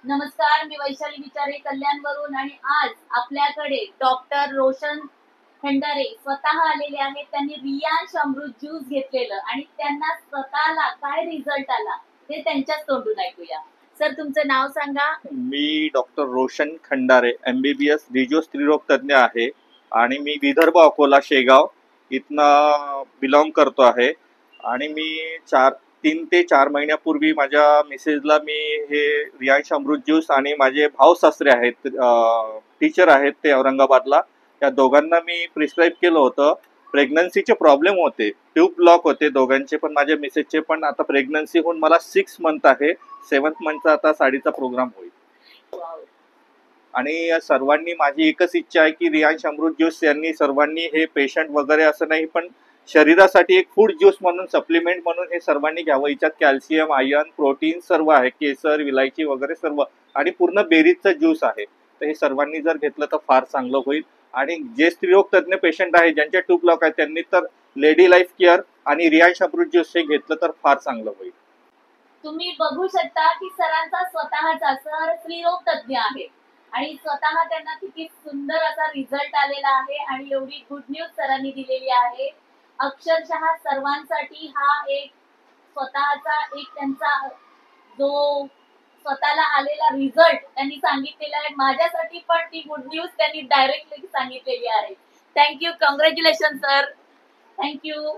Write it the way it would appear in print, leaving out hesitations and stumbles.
नमस्कार, मी वैशाली विचारे कल्याणवरून आणि आज आपल्याकडे डॉक्टर रोशन खंडारे स्वतः आलेले आहेत। त्यांनी रियांश अमृत ज्यूस घेतलेलं आणि त्यांना स्वतःला काय रिझल्ट आला ते त्यांच्याच तोंडून ऐकूया। सर, तुमचं नाव सांगा। मी डॉक्टर रोशन खंडारे MBBS रिजो स्त्रीरोग तज्ञ आहे आणि मी विदर्भ अकोला शेगाव इथनं बिलॉंग करतो आहे। आणि मी 3 ते 4 महिन्यापूर्वी माझ्या मिसेसला मी हे रियांश अमृत ज्यूस आणि माझे भाऊ सासरे आहेत, टीचर आहेत ते औरंगाबादला, त्या दोघांना मी प्रिस्क्राईब केलं होतं। प्रेग्नन्सीचे प्रॉब्लेम होते, ट्यूब ब्लॉक होते दोघांचे पण, माझ्या मिसेसचे पण। आता प्रेग्नन्सी होऊन मला 6 मंथ आहे, 7th मंथचा आता साडीचा प्रोग्राम होईल। आणि सर्वांनी माझी एकच इच्छा आहे की रियांश अमृत ज्यूस यांनी सर्वांनी हे पेशंट वगैरे असं नाही पण शरीरासाठी एक फूड ज्यूस म्हणून, सप्लिमेंट म्हणून हे सर्वांनी घ्यावं। याच्यात कॅल्शियम, आयर्न, प्रोटीन सर्व आहे, केसर, विलायची वगैरे सर्व, आणि पूर्ण बेरीजचा ज्यूस आहे। तर हे सर्वांनी जर घेतलं तर फार चांगलं होईल। आणि जे स्त्रीरोग तज्ञ पेशंट आहे ज्यांच्या ट्यूब ब्लॉक आहे त्यांनी तर लेडी लाईफ केअर आणि रियांश अमृत ज्यूस हे घेतलं तर फार चांगलं होईल। तुम्ही बघू शकता की सरांचा स्वतःचा, सर स्त्रीरोग तज्ञ आहे आणि स्वतः त्यांना किती सुंदर असा रिझल्ट आलेला आहे आणि एवढी गुड न्यूज सरांनी दिलेली आहे। अक्षरशः सर्वांसाठी हा एक स्वतःचा एक त्यांचा जो स्वतःला आलेला रिझल्ट त्यांनी सांगितलेला आहे। माझ्यासाठी पण ती गुड न्यूज त्यांनी डायरेक्टली सांगितलेली आहे। Thank you, congratulation sir, thank you.